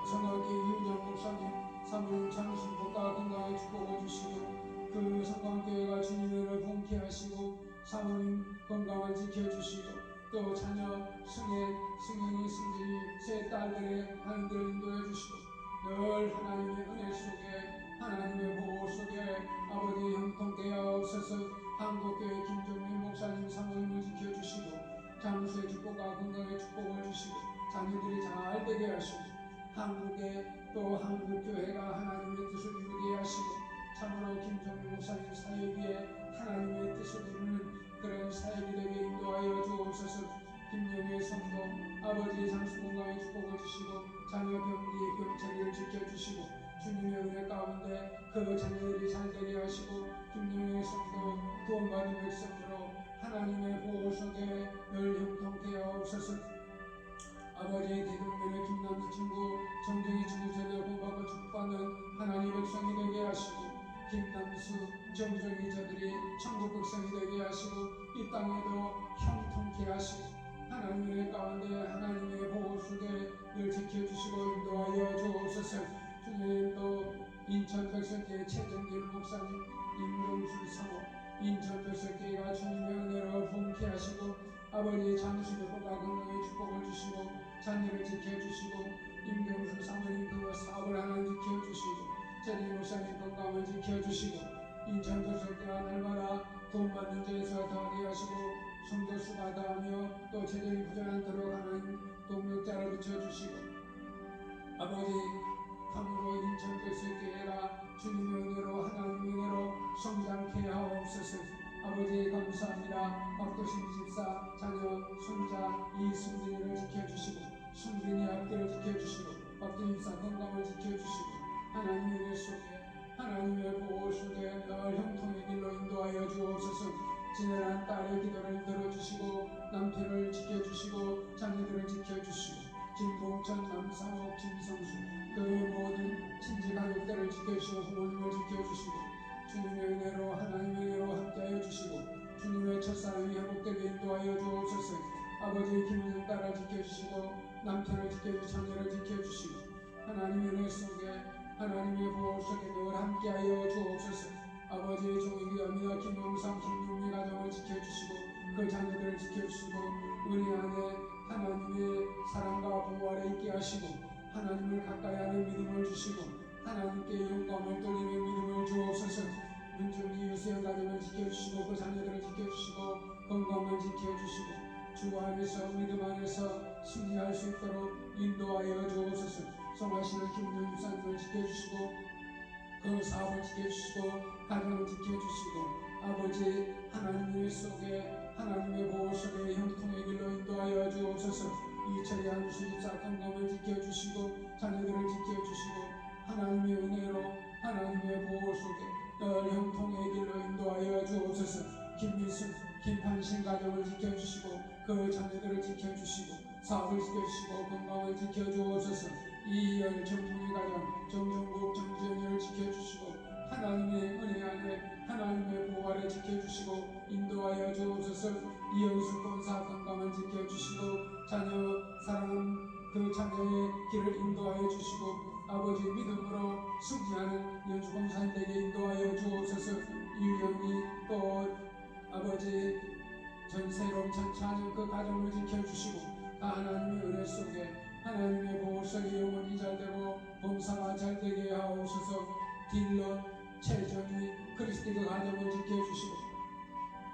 성악기 유정 목사님 사모님 장신 복과 건강에 축복해 주시고 그 성광교회가 주님을 부흥케 하시고 사모님 건강을 지켜주시고 또 자녀 승현이 승진이 세 딸들의 하나님들 인도해 주시고 늘 하나님의 은혜 속에 하나님의 보호 속에 아버지 형통케 하옵소서. 한국교회 김종민 목사님 사모님을 지켜주시고 장수의 축복과 건강의 축복을 주시고 자녀들이 잘 되게 하시고 한국에 또 한국교회가 하나님의 뜻을 이루게 하시고 참으로 김종민 목사님 사역 위에 하나님의 뜻을 이루는 그런 사역이 되게 인도하여 주옵소서. 김영의 성도 아버지의 장수 건강에 축복을 주시고 자녀 병기의 병처리를 지켜주시고 주님의 은혜 가운데 그 자녀들이 잘되게 하시고 김영의 성도 구원받은 백성으로 하나님의 보호 속에 늘 형통케 하옵소서. 아버지의 대동면의 김남수 친구 정정희 친구 제대로 공부하고 축복받는 하나님의 백성이 되게 하시고 김남수 정정희 저들이 천국 백성이 되게 하시고 이 땅에도 형통케 하시고 하나님의 가운데 하나님의 보호 속에 늘 지켜주시고 인도하여 주옵소서. 주님도 인천 백석교회 최정길 목사님 임동술 사모 인천 백석교회가 주님의 은혜로 부흥케 하시고 아버지 장수의 복과 건강의 축복을 주시고 자녀를 지켜주시고 임경수 사모님 그 사업을 하나님 지켜주시고 제리 목사님 건강을 지켜주시고 인천 백석교회가 날마다 구원받는 자에서 더하게 하시고 성도수가 다하며 또 재정이 부족하도록 하나님 동력자를 붙여주시고 아버지 참으로 인천 백석교회가 주님의 은혜로 하나님의 은혜로 성장케 하옵소서. 아버지 감사합니다. 박도신 집사 자녀 손자 이승진이를 지켜주시고 승진이 앞뒤를 지켜주시고 박도신 집사 건강을 지켜주시고 하나님의 은혜 속에 하나님의 보호 속에 늘 형통의 길로 인도하여 주옵소서. 지내란 딸의 기도를 들어주시고 남편을 지켜주시고 자녀들을 지켜주시고 김봉천 남상옥 김성수 그 모든 친지 가족들을 지켜주시고 부모님을 지켜주시고 주님의 은혜로 하나님의 은혜로 함께하여 주시고 주님의 첫사랑이 회복되게 인도하여 주옵소서. 아버지 김은영 딸을 지켜주시고 남편을 지켜주시고 자녀를 지켜주시고 하나님의 은혜 속에 하나님의 보호 속에 늘 함께하여 주옵소서. 아버지 종이 기도합니다. 김용상 김용미 가정을 지켜주시고 그 자녀들을 지켜주시고 우리 안에 하나님의 사랑과 보호 아래 있게 하시고 하나님을 가까이 하는 믿음을 주시고 하나님께 영광을 돌리는 믿음을 주옵소서. 민중이 유수형 가정을 지켜주시고 그 자녀들을 지켜주시고 건강을 지켜주시고 주 안에서 믿음 안에서 승리할 수 있도록 인도하여 주옵소서. 성하시는 김윤 집사님을 지켜주시고 그 사업을 지켜주시고 가정을 지켜주시고 아버지 하나님의 속에 하나님의 보호 속에 형통의 길로 인도하여 주옵소서. 이철이 한수 집사 건강을 지켜주시고 자녀들을 지켜주시고 하나님의 은혜로 하나님의 보호 속에 늘 형통의 길로 인도하여 주옵소서. 김민수 김판신 가정을 지켜주시고 그 자녀들을 지켜주시고 사업을 지켜주시고 건강을 지켜주옵소서. 이열 정중희 가정 정정국 정지연이를 지켜주시고 하나님의 은혜 안에 하나님의 보호 아래 지켜주시고 인도하여 주옵소서. 이영수 권사 건강을 지켜주시고 자녀 사랑하는 그 자녀의 길을 인도하여 주시고 아버지 믿음으로 승리하는 연수 권사님에게 인도하여 주옵소서. 유영이 또 아버지 전세롬 전차는 그 가정을 지켜주시고 하나님의 은혜 속에 하나님의 보호 속에 영혼이 잘되고 범사가 잘되게 하옵소서. 딜러 최정희 크리스티 그 가정을 지켜주시고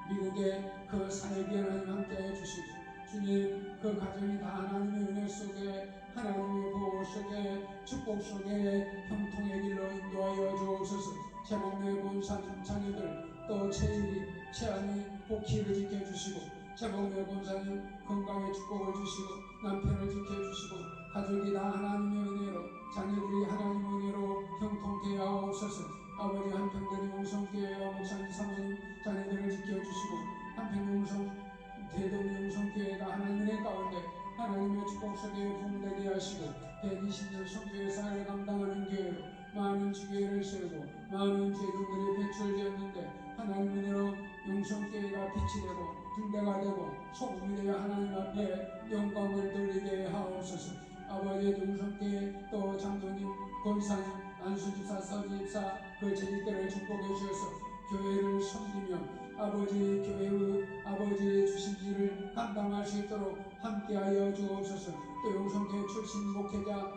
미국의 그 사역이 하나님 함께하여 주시고 주님 그 가정이 다 하나님의 은혜 속에 하나님의 보호 속에 축복 속에 형통의 길로 인도하여 주옵소서. 제목내 본사님 자녀들 또 최일이 최안이 복희를 지켜주시고 제목내 본사님 건강의 축복을 주시고 남편을 지켜주시고 가족이 다 하나님의 은혜로 자녀들이 하나님의 은혜로 형통케 하옵소서. 아버지 한평대 용성교회와 목사님 사모님 자녀들을 지켜주시고 한평 용성 대동 용성교회가 하나님의 은혜 가운데 하나님의 축복 속에 부흥되게 하시고 120년 성교회 사회를 감당하는 교회로 많은 주교회를 세우고 많은 죄종들이 배출되었는데 하나님 은혜로 용성교회가 빛이 되고 등대가 되고 소금이 되어 하나님 앞에 영광을 돌리게 하옵소서. 아버지 용성교회 또 장로님 권사님 안수집사 서지집사 그 재직들을 축복해 주셔서 교회를 섬기며 아버지 교회의 아버지 주신 일을 감당할 수 있도록 함께하여 주옵소서. 또 용성교회 출신 목회자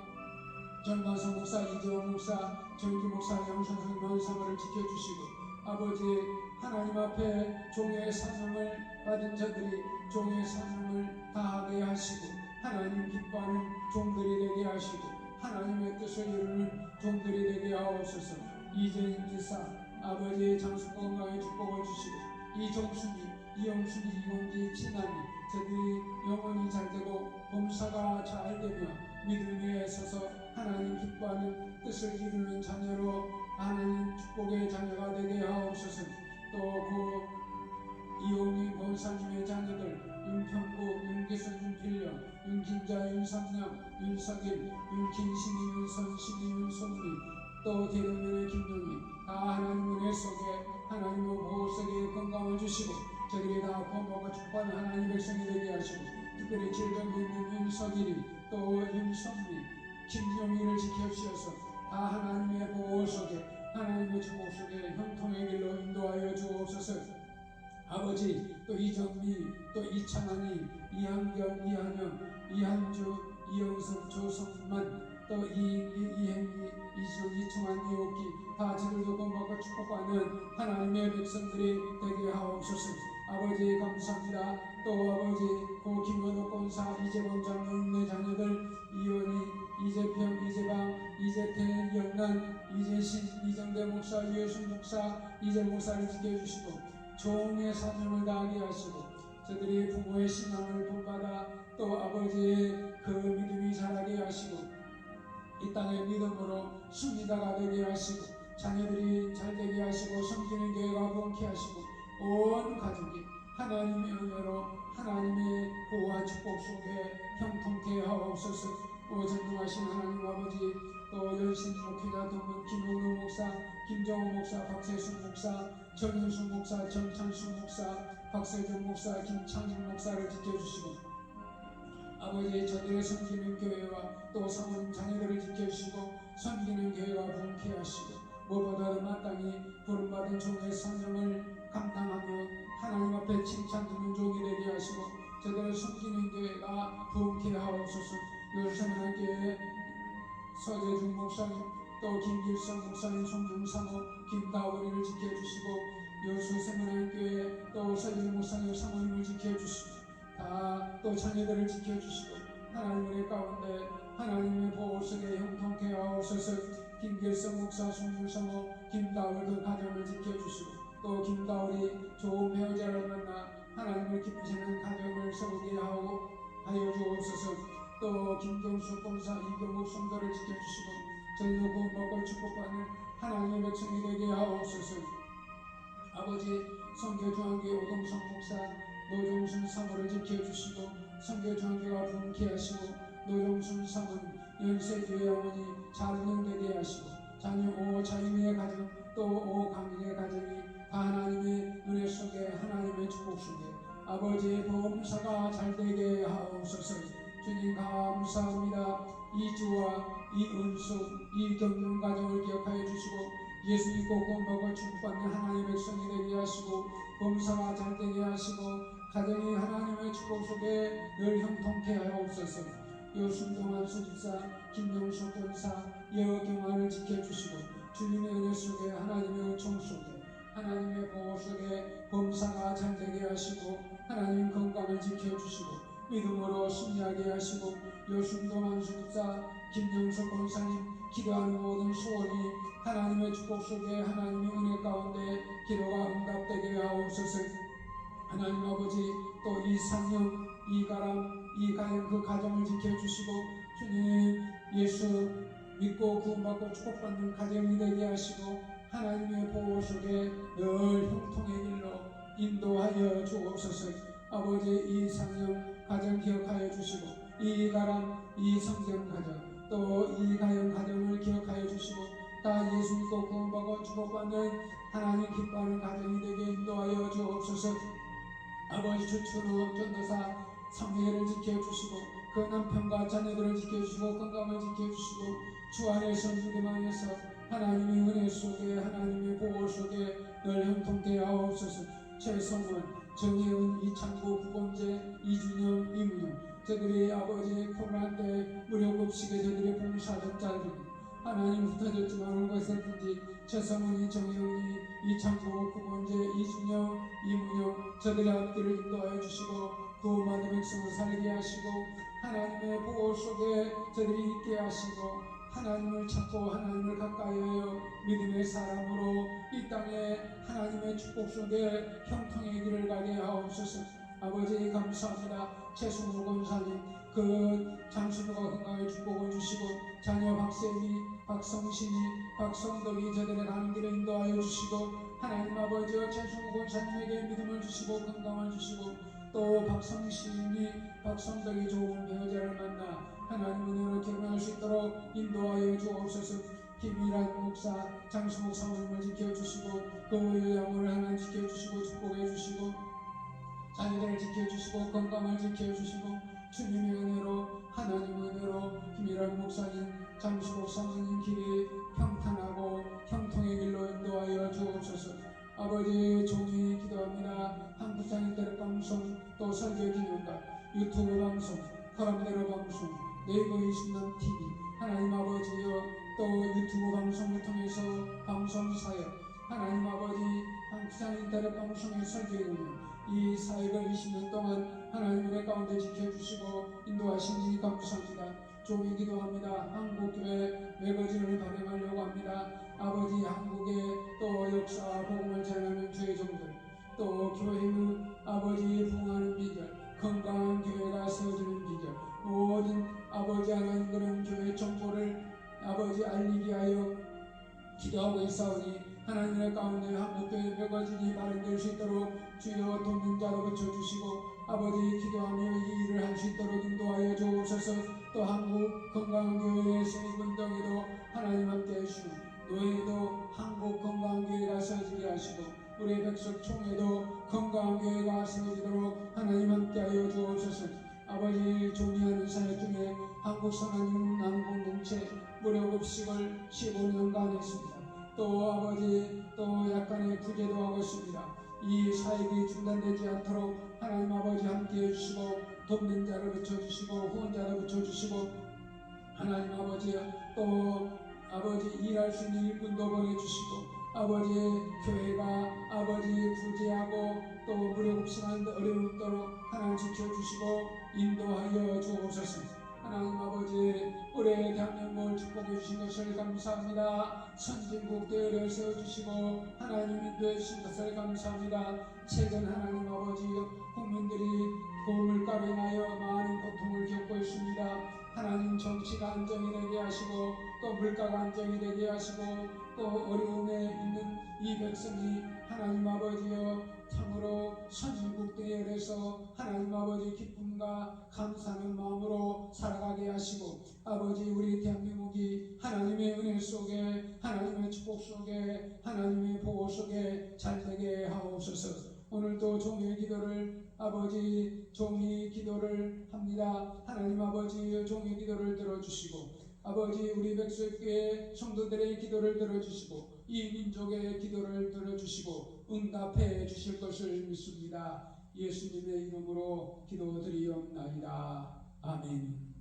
정관성 목사 이재원 목사 정기 목사 양성성 만사를 지켜주시고 아버지 하나님 앞에 종의 사명을 받은 자들이 종의 사명을 다하게 하시고 하나님 기뻐하는 종들이 되게 하시고 하나님의 뜻을 이루는 종들이 되게 하옵소서. 이재인 지사 아버지의 장수 건강의 축복을 주시고 이종순이 이영순이 이용기 진남이 저들이 영혼이 잘되고 범사가 잘되며 믿음에 서서 하나님 기뻐하는 뜻을 이루는 자녀로 하나님 축복의 자녀가 되게 하옵소서. 또 그 이용희 권사님의 자녀들 윤평구, 윤기순, 윤필령, 윤긴자, 윤상영, 윤석일, 윤긴신이, 윤선신이, 윤송리 또 대동면의 김용희 다 하나님 은혜 속에 하나님의 보호 속에 건강을 주시고 저들이 다 건강과 축복하는 하나님 백성이 되게 하시고 특별히 질병이 있는 윤석일이 또 윤성리, 김용희를 지켜주셔서 다 하나님의 보호 속에 하나님의 축복 속에 형통의 길로 인도하여 주옵소서. 아버지 또 이정미 또 이창환이 이한경 이한영 이한주 이영석 조성만 또 이행기 이주 이충환 이옥기 다 저들도 건강과 축복받는 하나님의 백성들이 되게 하옵소서. 아버지 감사합니다. 또 아버지 고 김원호 권사 이재범 장로님의 자녀들 이원희 이재평 이재방 이재태 영란 이재신 이정대 목사 유해순 목사 이재 목사를 지켜주시고 종의 사명을 다하게 하시고 저들이 부모의 신앙을 본받아 또 아버지의 그 믿음이 자라게 하시고 이 땅의 믿음으로 순리자가 되게 하시고 자녀들이 잘되게 하시고 섬기는 교회가 번케 하시고 온 가족이 하나님의 은혜로 하나님의 보호와 축복 속에 형통케 하옵소서. 오 전능하신 하나님 아버지 또 열심 목회자 동문 김용로 목사 김정호 목사 박세순 목사 정윤수 목사 정찬수 목사 박세준 목사 김창인 목사를 지켜주시고 아버지 저들의 섬기는 교회와 또 사모님 자녀들을 지켜주시고 섬기는 교회가 부흥케 하시고 무엇보다도 마땅히 부름받은 종의 사명을 감당하며 하나님 앞에 칭찬 듣는 종이 되게 하시고 저들을 섬기는 교회가 부흥케 하옵소서. 요셉하나님께 서재중 목사님, 또 김길성 목사님, 송중사모, 김다원이를 지켜주시고 여수세문안교회 또 서재중 목사님 사모님을 지켜주시고 다 또 자녀들을 지켜주시고 하나님의 가운데 하나님의 보호 속에 형통케 하옵소서. 김길성 목사, 송중사모, 김다월 그 가정을 지켜주시고 또 김다월이 좋은 배우자를 만나 하나님을 기쁘시는 가정을 세우게 하여 주옵소서. 또 김경수 권사, 이경욱 성도를 지켜주시고 저희도 구원받고 축복받는 하나님의 백성이 되게 하옵소서. 아버지 성교중앙교회 오동성 목사, 노종순 사모를 지켜주시고 성교중앙교회가 분기하시고 노종순 사모님, 연세교회 어머니 잘 운영되게 하시고 자녀 오자유의 가정 또 오강인의 가정이 다 하나님의 은혜 속에 하나님의 축복 속에 아버지의 범사가 잘 되게 하옵소서. 주님 감사합니다. 이주와 이은숙 이경륜 가정을 기억하여 주시고 예수 믿고 구원받고 축복받는 하나님의 백성이 되게 하시고 범사가 잘 되게 하시고 가정이 하나님의 축복 속에 늘 형통케 하옵소서. 요순동안 수집사 김영수 권사 여경환을 지켜주시고 주님의 은혜 속에 하나님의 은총 속에 하나님의 보호 속에 범사가 잘 되게 하시고 하나님 건강을 지켜주시고 믿음으로 승리하게 하시고 요순동안 수집사 김영수 권사님 기도하는 모든 소원이 하나님의 축복 속에 하나님의 은혜 가운데 기도가 응답되게 하옵소서. 하나님 아버지 또 이상영 이가람 이가연 그 가정을 지켜주시고 주님 예수 믿고 구원받고 축복받는 가정이 되게 하시고 하나님의 보호 속에 늘 형통의 길로 인도하여 주옵소서. 아버지 이상영 가정 기억하여 주시고 이가람 이성경 가정 또 이가연 가정을 기억하여 주시고 다 예수 믿고 구원받고 축복받는 하나님 기뻐하는 가정이 되게 인도하여 주옵소서. 아버지 주춘호 전도사 성례를 지켜주시고 그 남편과 자녀들을 지켜주시고 건강을 지켜주시고 주 안에서 믿음 안에서 하나님의 은혜 속에 하나님의 보호 속에 늘 형통케 하옵소서. 최성원, 정혜은, 이창구, 구범재, 이준영, 이문영 저들이 아버지의 코로나 때 무료급식에 저들이 봉사하던 자들이 하나님 흩어졌지만 온 것이든지 최성훈이, 정혜은이, 이창구, 구범재, 이준영, 이문영 저들의 앞길을 인도하여 주시고 구원받은 백성을 살게 하시고 하나님의 보호 속에 저들이 있게 하시고 하나님을 찾고 하나님을 가까이하여 믿음의 사람으로 이 땅에 하나님의 축복 속에 형통의 길을 가게 하옵소서. 아버지 감사합니다. 최승우 권사님 그 장수부가 건강에 축복을 주시고 자녀 박세미, 박성신이, 박성덕이 저들의 가는 길에 인도하여 주시고 하나님 아버지여 최승우 권사님에게 믿음을 주시고 건강을 주시고 또 박성신이 박성덕이 좋은 배우자를 만나 하나님 은혜로 결혼할 수 있도록 인도하여 주옵소서. 김일한 목사, 장수목 사모님을 지켜주시고 그 요양원을 하나님 지켜주시고 축복해 주시고 자녀들을 지켜주시고 건강을 지켜주시고 주님의 은혜로 하나님 은혜로 김일한 목사님, 장수목 사모님 길이 평탄하고 형통의 길로 인도하여 주옵소서. 아버지 종이 기도합니다. 한국장인들 방송 또 설교 기념관 유튜브 방송 허람대로 방송 네이버 20년 TV 하나님 아버지여 또 유튜브 방송을 통해서 방송 사역 하나님 아버지 한국장인들 방송의 설교 운영 이 사역을 20년 동안 하나님의 가운데 지켜주시고 인도하시니 감사합니다. 종이 기도합니다. 한국교회 매거진을 발행하려고 합니다. 아버지 한국의 또 역사와 복음을 전하는 주의 종들 또 교회의 아버지 부흥하는 비결 건강한 교회가 세워지는 비결 모든 아버지 하나님 그런 교회 정보를 아버지 알리게 하여 기도하고 있사오니 하나님의 가운데 한국교회 매거진이 발행될 수 있도록 주여 돕는 자로 붙여주시고 아버지 기도하며 이 일을 할 수 있도록 인도하여 주옵소서. 또 한국 건강교회의 세분동에도 하나님 함께 해주시고 노예도 한국 건강교회가 세워지게 하시고 우리 백석 총회도 건강교회가 세워지도록 하나님 함께하여 주옵소서. 아버지 종이하는 사역 중에 한국 선한유는 남공동체 무료급식을 15년간 했습니다. 또 아버지 또 약간의 구제도 하고 있습니다. 이 사역이 중단되지 않도록 하나님 아버지 함께해 주시고 돕는 자를 붙여주시고 후원자를 붙여주시고 하나님 아버지 또 아버지 일할 수 있는 일꾼도 보내주시고 아버지 교회가 아버지 부재하고 또 무료급식한 어려움도록 하나님 지켜주시고 인도하여 주옵소서. 하나님 아버지 올해 대한민국을 축복해 주신 것을 감사합니다. 선진국 대열에 세워주시고 하나님 인도해 주신 것을 감사합니다. 최근 하나님 아버지 국민들이 고물가로 인하여 많은 고통을 겪고 있습니다. 하나님 정치가 안정이 되게 하시고 또 물가가 안정이 되게 하시고 또 어려움에 있는 이 백성이 하나님 아버지여 참으로 선진국 대열에서 하나님 아버지 기쁨과 감사하는 마음으로 살아가게 하시고 아버지 우리 대한민국이 하나님의 은혜 속에 하나님의 축복 속에 하나님의 보호 속에 잘되게 하옵소서. 오늘도 종의 기도를 아버지 종이 기도를 합니다. 하나님 아버지 종의 기도를 들어주시고 아버지 우리 백성교회 성도들의 기도를 들어주시고 이 민족의 기도를 들어주시고 응답해 주실 것을 믿습니다. 예수님의 이름으로 기도드리옵나이다. 아멘.